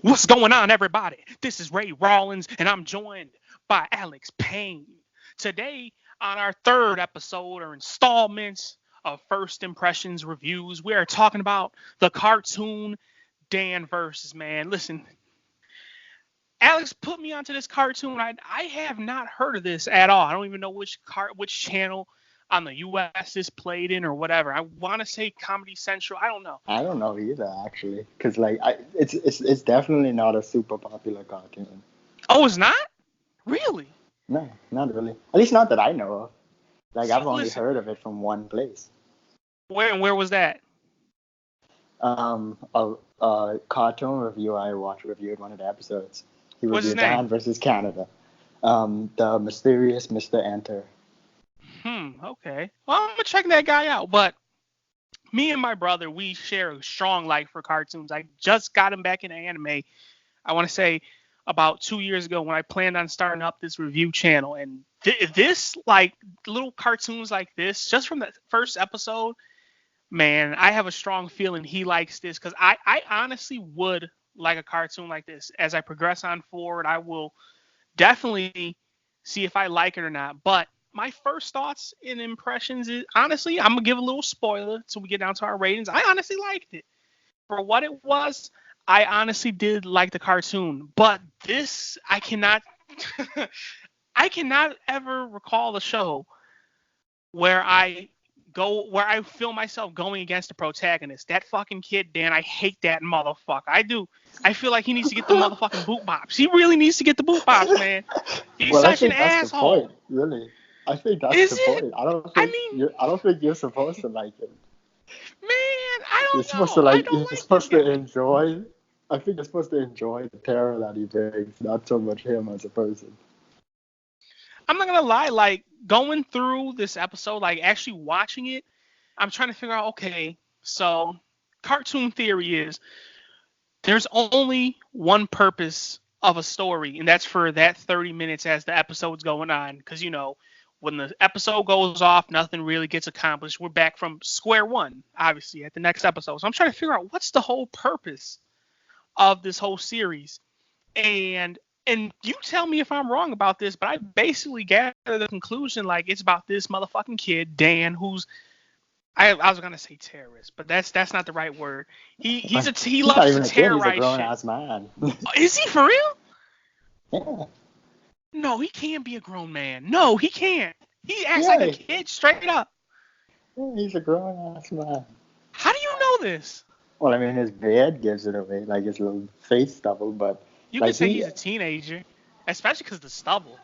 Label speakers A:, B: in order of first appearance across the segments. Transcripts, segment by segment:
A: What's going on, everybody? This is Rawlins, and I'm joined by Alex Pain. Today, on our third episode or installments of First Impressions Reviews, we are talking about the cartoon Dan versus Man. Listen, Alex put me onto this cartoon. I have not heard of this at all. I don't even know which channel on the U.S. is played in or whatever. I want to say Comedy Central. I don't know.
B: I don't know either, actually, because it's definitely not a super popular cartoon.
A: Oh, it's not? Really?
B: No, not really. At least not that I know of. Like,
A: See,
B: I've only
A: listen,
B: heard of it from one place.
A: where was that?
B: A cartoon review I watched reviewed one of the episodes. He
A: What's his
B: reviewed
A: name?
B: Dan versus Canada. The mysterious Mr. Enter.
A: Okay. Well, I'm gonna check that guy out. But me and my brother, we share a strong like for cartoons. I just got him back into anime. I want to say about 2 years ago when I planned on starting up this review channel. And this, like, little cartoons like this, just from the first episode, man, I have a strong feeling he likes this because I honestly would like a cartoon like this. As I progress on forward, I will definitely see if I like it or not. But my first thoughts and impressions is honestly, I'm gonna give a little spoiler till we get down to our ratings. I honestly liked it for what it was. I honestly did like the cartoon, but this I cannot, I cannot ever recall a show where I feel myself going against the protagonist. That fucking kid, Dan, I hate that motherfucker. I do. I feel like he needs to get the motherfucking boot bops. He really needs to get the boot bops, man. He's
B: Well, I
A: such an
B: think that's the
A: asshole.
B: point, really. I think that's
A: Is
B: the
A: it?
B: point.
A: I mean,
B: I don't think you're supposed to like him.
A: man, I
B: You're
A: don't
B: supposed
A: know.
B: to
A: I
B: like.
A: don't
B: You're
A: like this
B: supposed to
A: guy.
B: enjoy. I think you're supposed to enjoy the terror that he brings, not so much him as a person.
A: I'm not gonna lie, like going through this episode, like actually watching it, I'm trying to figure out, okay, so cartoon theory is there's only one purpose of a story, and that's for that 30 minutes as the episode's going on. Because, when the episode goes off, nothing really gets accomplished. We're back from square one, obviously, at the next episode. So I'm trying to figure out what's the whole purpose of this whole series. And you tell me if I'm wrong about this, but I basically gather the conclusion like it's about this motherfucking kid, Dan, who's I was gonna say terrorist, but that's not the right word. He
B: He's not
A: loves to
B: even a kid. He's a
A: terrorize
B: grown
A: shit.
B: ass man.
A: Is he for real?
B: Yeah.
A: No, he can't be a grown man. No, he can't. He acts like a
B: Yeah.
A: kid straight up.
B: Yeah, he's a grown ass man.
A: How do you know this?
B: Well, I mean, his beard gives it away, like his little face stubble, but
A: You could
B: like
A: say
B: he,
A: he's a teenager, especially because the stubble.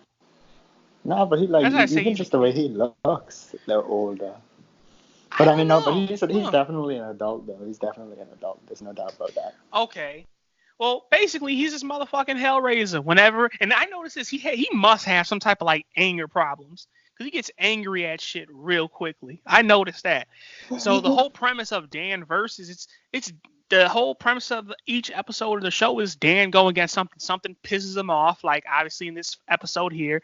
B: no, but he like
A: That's why I say
B: even
A: he's a
B: just the way
A: kid.
B: he looks, they're older.
A: I
B: But I
A: don't
B: mean, no, but
A: know.
B: he's
A: Huh.
B: definitely an adult though. He's definitely an adult. There's no doubt about that.
A: Okay. Well, basically, he's this motherfucking Hellraiser. Whenever, and I noticed this, he must have some type of like anger problems because he gets angry at shit real quickly. I noticed that. So the whole premise of Dan versus it's the whole premise of each episode of the show is Dan going against something. Something pisses him off. Like obviously in this episode here,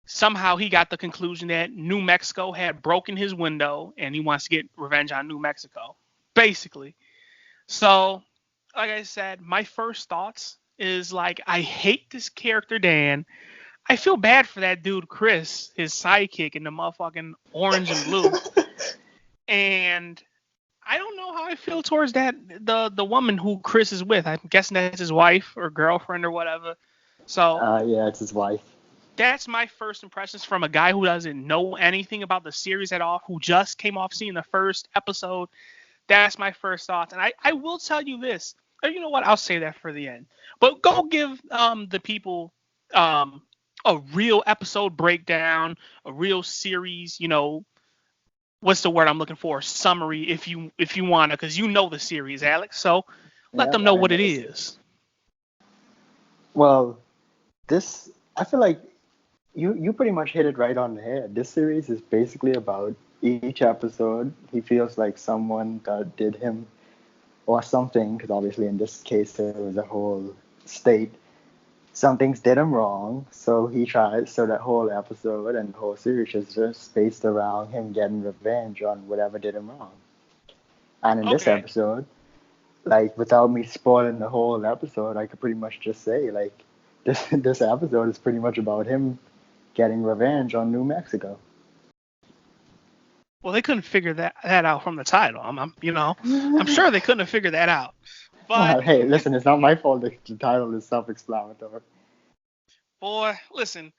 A: somehow he got the conclusion that New Mexico had broken his window and he wants to get revenge on New Mexico. Basically. So like I said, my first thoughts is like I hate this character Dan. I feel bad for that dude Chris, his sidekick in the motherfucking orange and blue. And I don't know how I feel towards that the woman who Chris is with. I'm guessing that's his wife or girlfriend or whatever. So
B: Yeah, it's his wife.
A: that's my first impressions from a guy who doesn't know anything about the series at all, who just came off seeing the first episode. That's my first thoughts. And I will tell you this. Or you know what? I'll say that for the end. But go give the people a real episode breakdown, a real series, what's the word I'm looking for? Summary if you wanna, because you know the series, Alex. So let
B: Yeah,
A: them know
B: I
A: what it
B: know.
A: is.
B: Well, this I feel like you pretty much hit it right on the head. This series is basically about each episode. He feels like someone that did him or something, because obviously in this case there was a whole state. Some things did him wrong, so he tries. So that whole episode and the whole series is just based around him getting revenge on whatever did him wrong. And in this
A: Okay.
B: episode, like without me spoiling the whole episode, I could pretty much just say like this episode is pretty much about him getting revenge on New Mexico.
A: Well, they couldn't figure that out from the title. I'm sure they couldn't have figured that out. But
B: Well, hey, listen, it's not my fault that the title is self-explanatory.
A: boy, listen,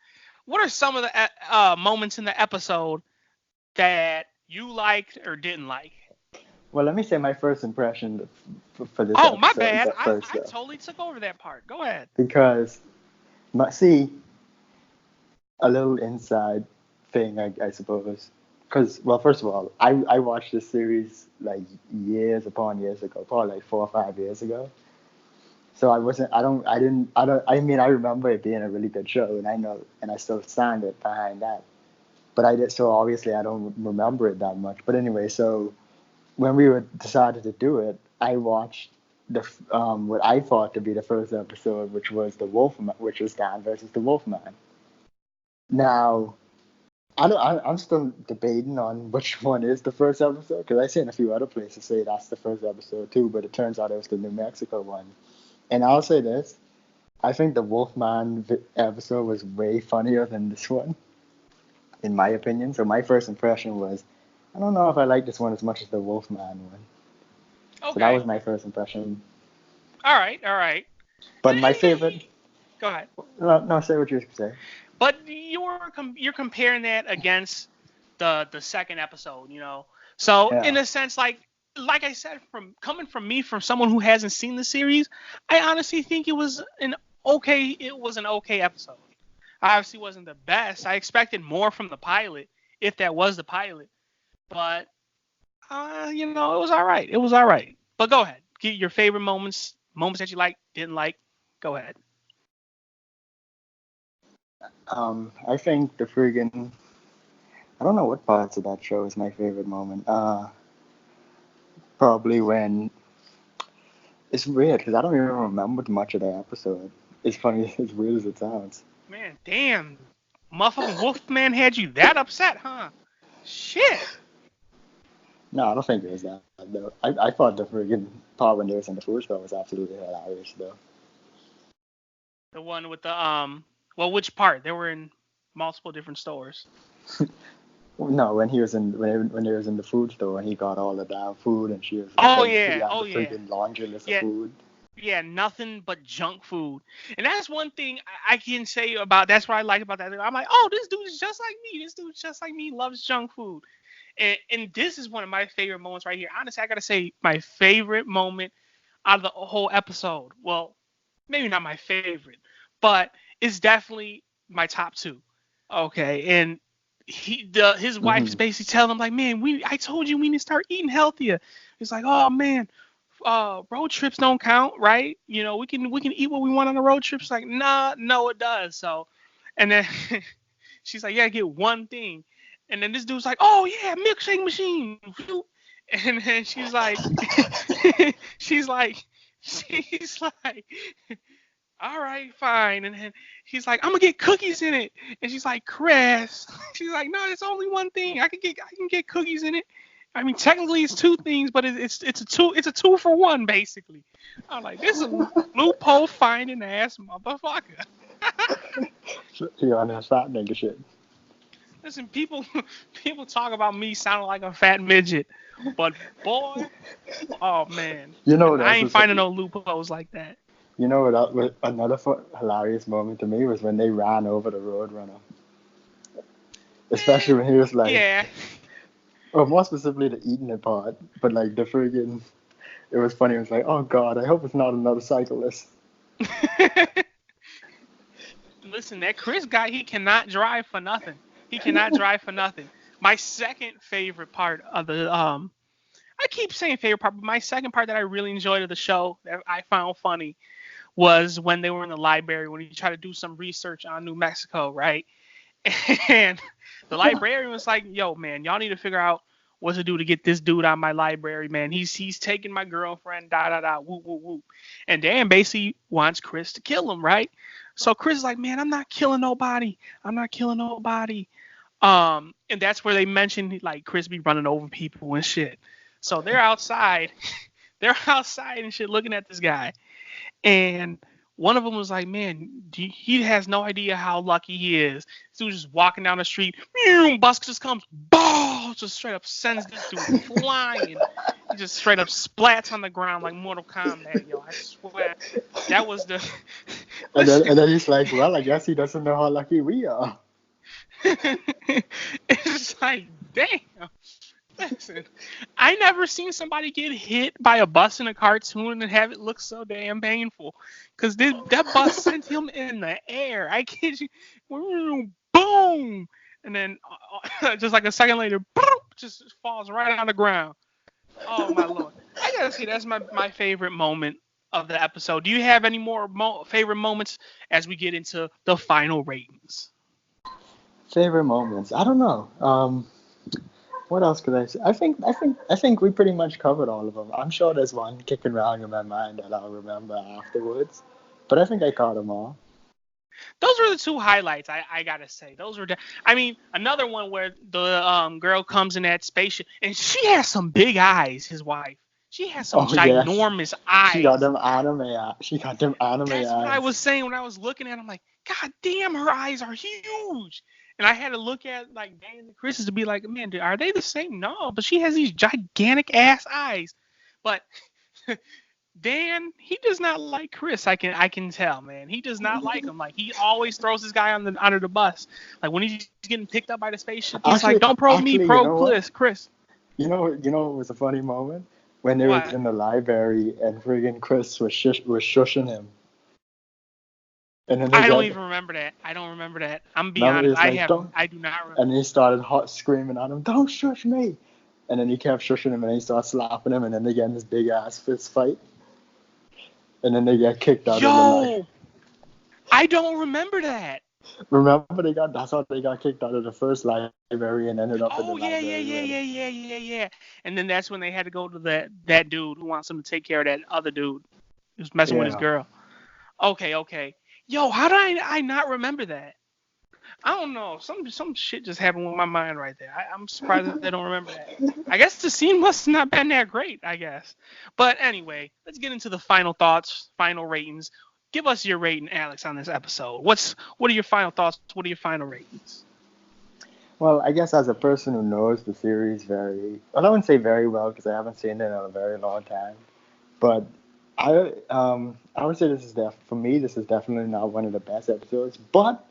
A: what are some of the moments in the episode that you liked or didn't like?
B: Well, let me say my first impression for this
A: Oh, my
B: episode
A: bad. I,
B: first,
A: I
B: though,
A: totally took over that part. Go ahead.
B: because see, a little inside thing, I suppose. Because, well, first of all, I watched this series like years upon years ago, probably like 4 or 5 years ago. So I mean, I remember it being a really good show, and I know, and I still stand it behind that. But so obviously I don't remember it that much. But anyway, so when we were decided to do it, I watched what I thought to be the first episode, which was which was Dan versus the Wolfman. Now, I'm still debating on which one is the first episode because I've seen a few other places say that's the first episode too, but it turns out it was the New Mexico one. And I'll say this: I think the Wolfman episode was way funnier than this one, in my opinion. So my first impression was, I don't know if I like this one as much as the Wolfman one. So that
A: Okay.
B: was my first impression.
A: All right. All right.
B: But my favorite.
A: Go ahead.
B: No, say what you say.
A: But you're comparing that against the second episode, you know. So
B: Yeah.
A: in a sense, like I said, from coming from me, from someone who hasn't seen the series, I honestly think it was an okay episode. Obviously, wasn't the best. I expected more from the pilot, if that was the pilot. But it was all right. It was all right. But go ahead. Get your favorite moments that you liked, didn't like. Go ahead.
B: I think the friggin' I don't know what parts of that show is my favorite moment. Probably when it's weird because I don't even remember much of the episode. It's funny, as weird as it sounds.
A: Man, damn. Motherfucking Wolfman had you that upset, huh? Shit.
B: No, I don't think it was that though. I thought the friggin' part when they was in the food store was absolutely hilarious though.
A: The one with the well, which part? They were in multiple different stores.
B: No, when he was in when he was in the food store and he got all the damn food and she was
A: Oh
B: like he
A: yeah,
B: had
A: oh
B: the
A: yeah.
B: friggin' laundry list of
A: Yeah,
B: food.
A: yeah, nothing but junk food. And that's one thing I can say about that's what I like about that. I'm like, oh, this dude is just like me. This dude just like me, loves junk food. And this is one of my favorite moments right here. Honestly, I gotta say my favorite moment out of the whole episode. Well, maybe not my favorite, but it's definitely my top two. Okay, and his wife is
B: Hmm.
A: basically telling him like, man, I told you we need to start eating healthier. It's like, oh man, road trips don't count, right? You know, we can eat what we want on the road trips. Like, nah, no, it does. So, and then she's like, yeah, get one thing. And then this dude's like, oh yeah, milkshake machine. And then she's like, she's like, all right, fine. And then he's like, I'm gonna get cookies in it. And she's like, Chris. She's like, no, it's only one thing. I can get cookies in it. I mean, technically it's two things, but it's a two for one basically. I'm like, this is a loophole finding ass motherfucker.
B: You on that fat nigga shit.
A: Listen, people talk about me sounding like a fat midget, but boy, oh man,
B: You know what
A: I
B: else
A: ain't
B: was
A: finding no loopholes like that.
B: You know what another hilarious moment to me was when they ran over the roadrunner. Especially when he was like,
A: Yeah.
B: or more specifically the eating it part, but like the friggin', it was funny. It was like, oh god, I hope it's not another cyclist.
A: Listen, that Chris guy, he cannot drive for nothing. He cannot drive for nothing. My second favorite part of the I keep saying favorite part, but my second part that I really enjoyed of the show that I found funny was when they were in the library when he tried to do some research on New Mexico, right? And the librarian was like, "Yo, man, y'all need to figure out what to do to get this dude out of my library, man. He's taking my girlfriend, da da da, whoop whoop whoop." And Dan basically wants Chris to kill him, right? So Chris is like, "Man, I'm not killing nobody. I'm not killing nobody." And that's where they mentioned like Chris be running over people and shit. So they're outside. They're outside and shit looking at this guy. And one of them was like, man, he has no idea how lucky he is. So he was just walking down the street. Bus just comes, ball, just straight up sends this dude flying. He just straight up splats on the ground like Mortal Kombat, yo. I swear. That was the.
B: And then he's like, well, I guess he doesn't know how lucky we are.
A: It's like, damn. Listen, I never seen somebody get hit by a bus in a cartoon and have it look so damn painful. Because that bus sent him in the air. I kid you. Boom! And then just like a second later, boom, just falls right on the ground. Oh, my Lord. I gotta say, that's my favorite moment of the episode. Do you have any more favorite moments as we get into the final ratings?
B: Favorite moments? I don't know. What else could I say? I think we pretty much covered all of them. I'm sure there's one kicking around in my mind that I'll remember afterwards, but I think I caught them all.
A: Those were the two highlights, I gotta say. Those were, I mean, another one where the girl comes in that spaceship and she has some big eyes. His wife, she has some ginormous eyes.
B: She got them anime eyes. That's
A: what I was saying when I was looking at them. Like, God damn, her eyes are huge. And I had to look at like Dan and Chris's to be like, man, are they the same? No, but she has these gigantic ass eyes. But Dan, he does not like Chris. I can tell, man. He does not like him. Like, he always throws this guy under the bus. Like, when he's getting picked up by the spaceship, he's like, don't probe me, probe Chris.
B: You know what was a funny moment? When they was in the library and friggin' Chris was shushing him.
A: And then I don't even remember that. I don't remember that. I'm being honest. I do not remember.
B: And he started screaming at him, "Don't shush me!" And then he kept shushing him, and he started slapping him, and then they get in this big ass fist fight. And then they get kicked out of the library.
A: I don't remember that.
B: Remember that's how they got kicked out of the first library and ended up in the library.
A: Yeah. And then that's when they had to go to that dude who wants them to take care of that other dude who's messing with his girl. Okay. Yo, how did I not remember that? I don't know. Some shit just happened with my mind right there. I'm surprised that they don't remember that. I guess the scene must have not been that great, I guess. But anyway, let's get into the final thoughts, final ratings. Give us your rating, Alex, on this episode. What are your final thoughts? What are your final ratings?
B: Well, I guess as a person who knows the series I wouldn't say very well because I haven't seen it in a very long time. But I would say this is definitely not one of the best episodes. But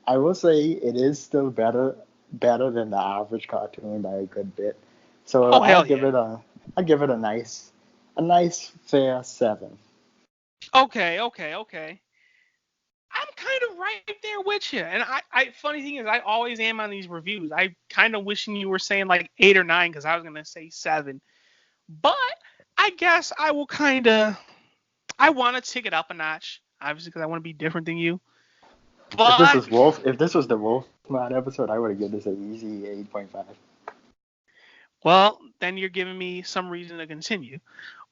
B: I will say it is still better than the average cartoon by a good bit. So I'll give it a nice fair 7.
A: Okay. I'm kind of right there with you. And I funny thing is, I always am on these reviews. I kind of wishing you were saying like 8 or 9 because I was gonna say 7. But I guess I will I want to tick it up a notch, obviously, because I want to be different than you. But
B: if this was the Wolfman episode, I would have given this an easy 8.5.
A: Well, then you're giving me some reason to continue.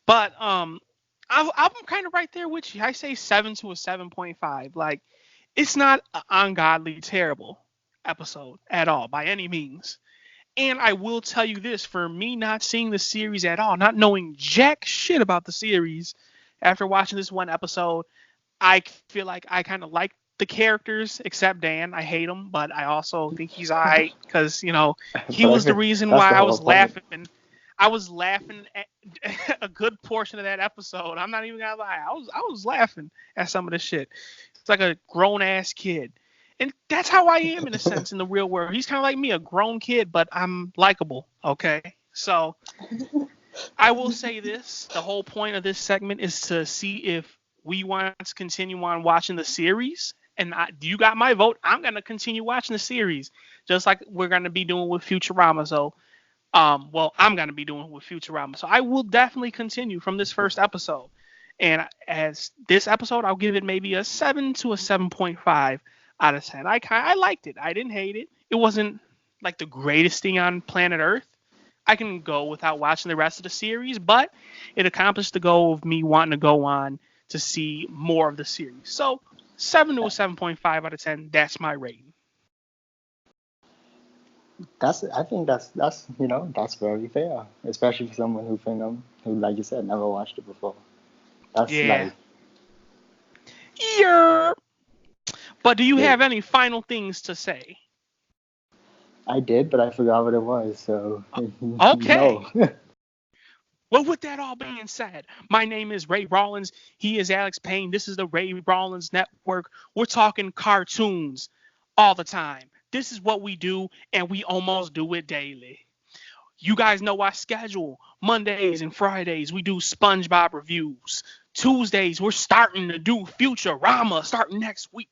A: But I'm kind of right there with you. I say 7 to a 7.5. Like, it's not an ungodly terrible episode at all by any means. And I will tell you this, for me not seeing the series at all, not knowing jack shit about the series, after watching this one episode, I feel like I kind of like the characters, except Dan. I hate him, but I also think he's alright because, he was the reason why I was laughing. I was laughing at a good portion of that episode. I'm not even gonna lie. I was laughing at some of the shit. It's like a grown ass kid. And that's how I am in a sense in the real world. He's kind of like me, a grown kid, but I'm likable. Okay. So I will say this. The whole point of this segment is to see if we want to continue on watching the series. And you got my vote. I'm going to continue watching the series just like we're going to be doing with Futurama. So, I'm going to be doing with Futurama. So I will definitely continue from this first episode. And as this episode, I'll give it maybe a 7 to a 7.5 out of 10. I liked it. I didn't hate it. It wasn't like the greatest thing on planet Earth. I can go without watching the rest of the series, but it accomplished the goal of me wanting to go on to see more of the series. So 7 to a 7.5 out of 10. That's my rating.
B: I think that's that's very fair, especially for someone who like you said never watched it before. That's
A: Yeah.
B: like
A: Yeah. But do you
B: the
A: have any final things to say?
B: I did, but I forgot what it was. So
A: Okay.
B: no.
A: Well, with that all being said, my name is Ray Rawlins. He is Alex Pain. This is the Ray Rawlins Network. We're talking cartoons all the time. This is what we do, and we almost do it daily. You guys know our schedule. Mondays and Fridays, we do SpongeBob reviews. Tuesdays, we're starting to do Futurama starting next week.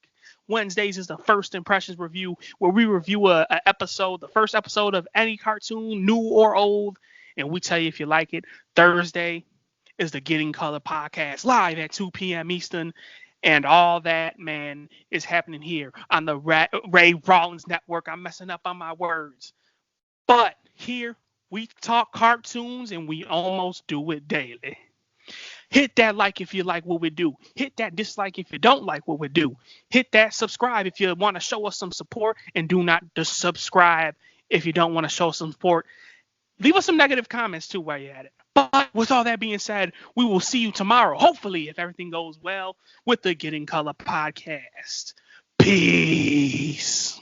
A: Wednesdays is the first impressions review where we review a episode, the first episode of any cartoon, new or old, and we tell you if you like it. Thursday is the Getting Color podcast live at 2 p.m. Eastern. And all that, man, is happening here on the Ray Rollins Network. I'm messing up on my words. But here we talk cartoons and we almost do it daily. Hit that like if you like what we do. Hit that dislike if you don't like what we do. Hit that subscribe if you want to show us some support, and do not subscribe if you don't want to show some support. Leave us some negative comments too while you're at it. But with all that being said, we will see you tomorrow, hopefully, if everything goes well, with the Getting Color podcast. Peace.